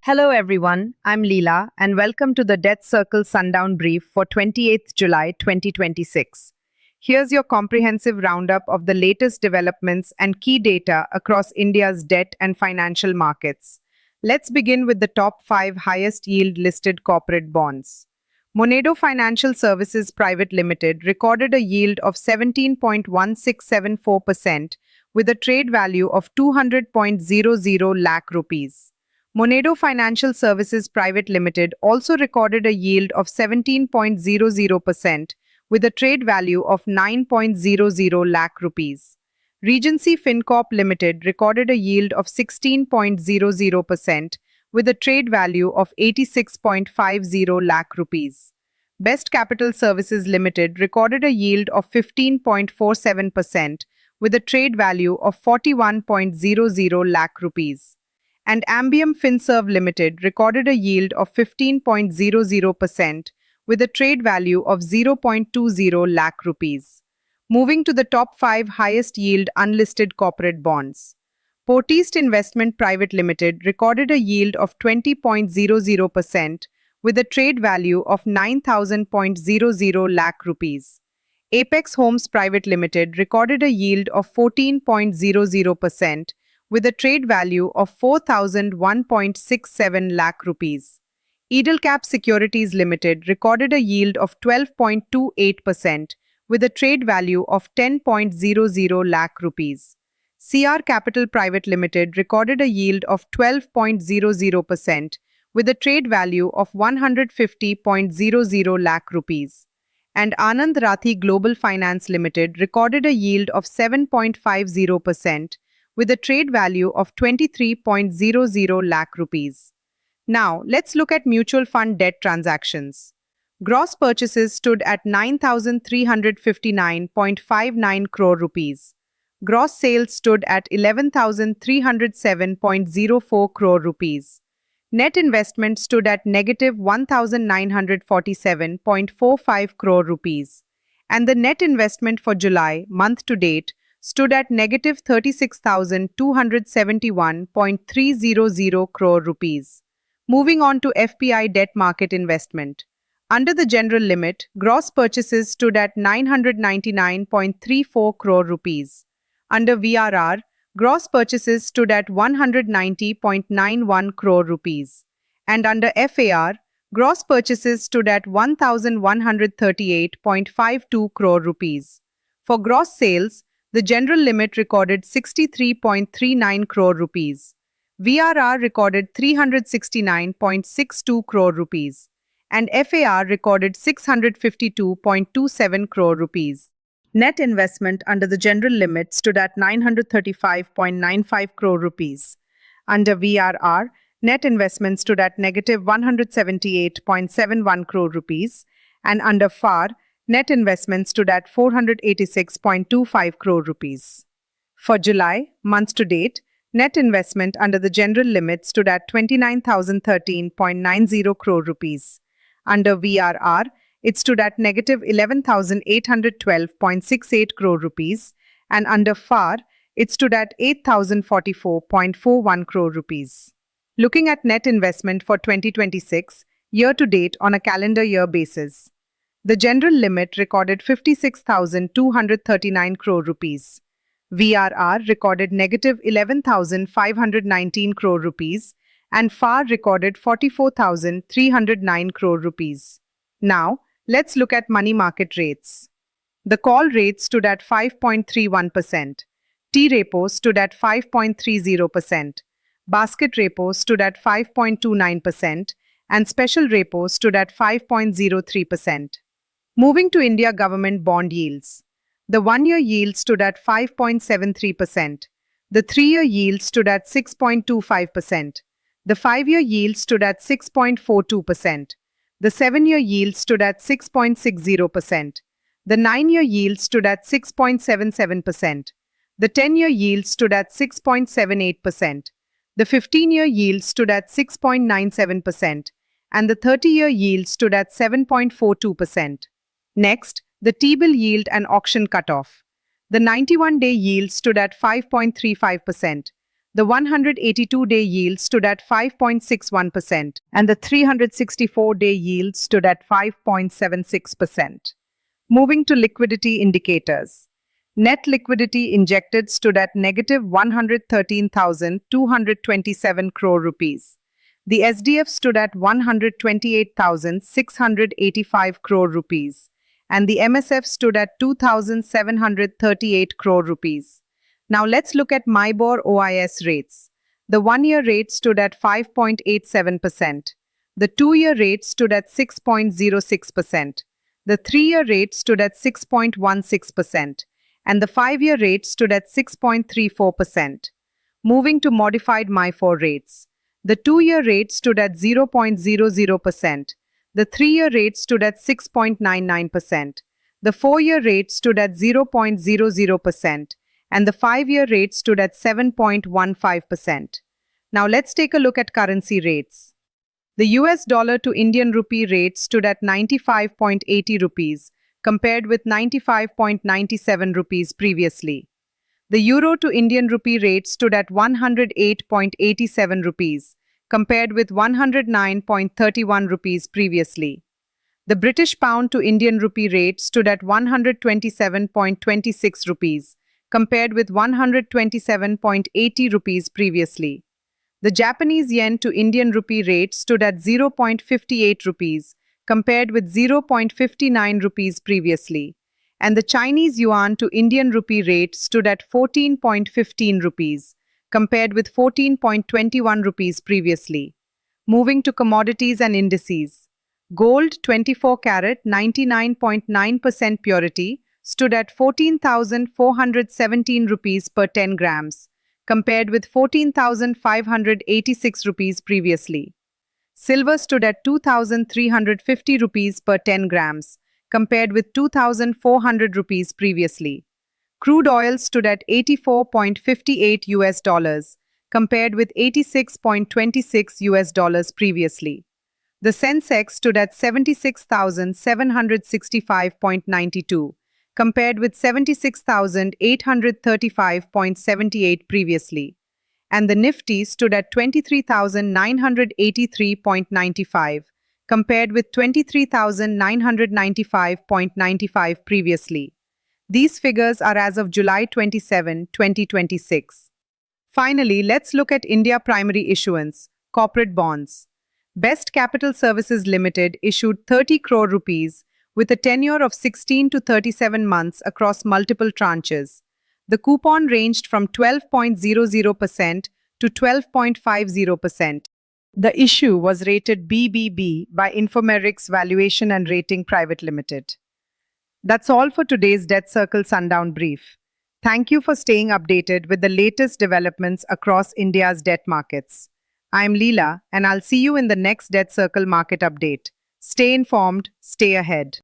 Hello everyone, I'm Leela and welcome to the DebtCircle Sundown brief for 28th July 2026. Here's your comprehensive roundup of the latest developments and key data across India's debt and financial markets. Let's begin with the top 5 highest yield listed corporate bonds. Monedo Financial Services Private Limited recorded a yield of 17.1674% with a trade value of 200.00 lakh rupees. Monedo Financial Services Private Limited also recorded a yield of 17.00% with a trade value of 9.00 lakh rupees. Regency Fincorp Limited recorded a yield of 16.00% with a trade value of 86.50 lakh rupees. Best Capital Services Limited recorded a yield of 15.47% with a trade value of 41.00 lakh rupees. And Ambium Finserv Limited recorded a yield of 15.00% with a trade value of 0.20 lakh rupees. Moving to the top 5 highest yield unlisted corporate bonds. Porteast Investment Private Limited recorded a yield of 20.00% with a trade value of 9,000.00 lakh rupees. Apex Homes Private Limited recorded a yield of 14.00% with a trade value of 4,001.67 lakh rupees. Edelcap Securities Limited recorded a yield of 12.28% with a trade value of 10.00 lakh rupees. CR Capital Private Limited recorded a yield of 12.00% with a trade value of 150.00 lakh rupees. And Anand Rathi Global Finance Limited recorded a yield of 7.50% with a trade value of 23.00 lakh rupees. Now, let's look at mutual fund debt transactions. Gross purchases stood at 9,359.59 crore rupees. Gross sales stood at 11,307.04 crore rupees. Net investment stood at negative 1,947.45 crore rupees. And the net investment for July, month to date, stood at negative 36,271.300 crore rupees. Moving on to FPI debt market investment. Under the general limit, gross purchases stood at 999.34 crore rupees. Under VRR, gross purchases stood at 190.91 crore rupees. And under FAR, gross purchases stood at 1,138.52 crore rupees. For gross sales, the general limit recorded 63.39 crore rupees. VRR recorded 369.62 crore rupees. And FAR recorded 652.27 crore rupees. Net investment under the general limit stood at 935.95 crore rupees. Under VRR, net investment stood at negative 178.71 crore rupees. And under FAR, net investment stood at 486.25 crore rupees. For July, month to date, net investment under the general limit stood at 29,013.90 crore rupees. Under VRR, it stood at negative 11,812.68 crore rupees. And under FAR, it stood at 8,044.41 crore rupees. Looking at net investment for 2026, year to date on a calendar year basis. The general limit recorded 56,239 crore rupees. VRR recorded negative 11,519 crore rupees and FAR recorded 44,309 crore rupees. Now, let's look at money market rates. The call rate stood at 5.31%. T-repo stood at 5.30%. Basket repo stood at 5.29% and special repo stood at 5.03%. Moving to India government bond yields. The 1-year yield stood at 5.73%. The 3-year yield stood at 6.25%. The 5-year yield stood at 6.42%. The 7-year yield stood at 6.60%. The 9-year yield stood at 6.77%. The 10-year yield stood at 6.78%. The 15-year yield stood at 6.97%. And the 30-year yield stood at 7.42%. Next, the T-bill yield and auction cutoff. The 91-day yield stood at 5.35%. The 182-day yield stood at 5.61% and the 364-day yield stood at 5.76%. Moving to liquidity indicators. Net liquidity injected stood at negative 113,227 crore rupees. The SDF stood at 128,685 crore rupees and the MSF stood at 2,738 crore rupees. Now let's look at MIBOR OIS rates. The 1-year rate stood at 5.87%. The 2-year rate stood at 6.06%. The 3-year rate stood at 6.16%. And the 5-year rate stood at 6.34%. Moving to modified MIFOR rates. The 2-year rate stood at 0.00%. The 3-year rate stood at 6.99%. The 4-year rate stood at 0.00%. And the 5-year rate stood at 7.15%. Now let's take a look at currency rates. The US dollar to Indian rupee rate stood at 95.80 rupees, compared with 95.97 rupees previously. The euro to Indian rupee rate stood at 108.87 rupees, compared with 109.31 rupees previously. The British pound to Indian rupee rate stood at 127.26 rupees, compared with 127.80 rupees previously. The Japanese yen to Indian rupee rate stood at 0.58 rupees, compared with 0.59 rupees previously. And the Chinese yuan to Indian rupee rate stood at 14.15 rupees, compared with 14.21 rupees previously. Moving to commodities and indices. Gold 24 carat 99.9% purity stood at 14,417 rupees per 10 grams, compared with 14,586 rupees previously. Silver stood at 2,350 rupees per 10 grams, compared with 2,400 rupees previously. Crude oil stood at $84.58 US dollars, compared with $86.26 US dollars previously. The Sensex stood at 76,765.92, compared with 76,835.78 previously. And the Nifty stood at 23,983.95, compared with 23,995.95 previously. These figures are as of July 27, 2026. Finally, let's look at India primary issuance, corporate bonds. Best Capital Services Limited issued 30 crore rupees with a tenure of 16 to 37 months across multiple tranches. The coupon ranged from 12.00% to 12.50%. The issue was rated BBB by Infomeric's Valuation and Rating Private Limited. That's all for today's DebtCircle Sundown brief. Thank you for staying updated with the latest developments across India's debt markets. I'm Leela, and I'll see you in the next DebtCircle market update. Stay informed, stay ahead.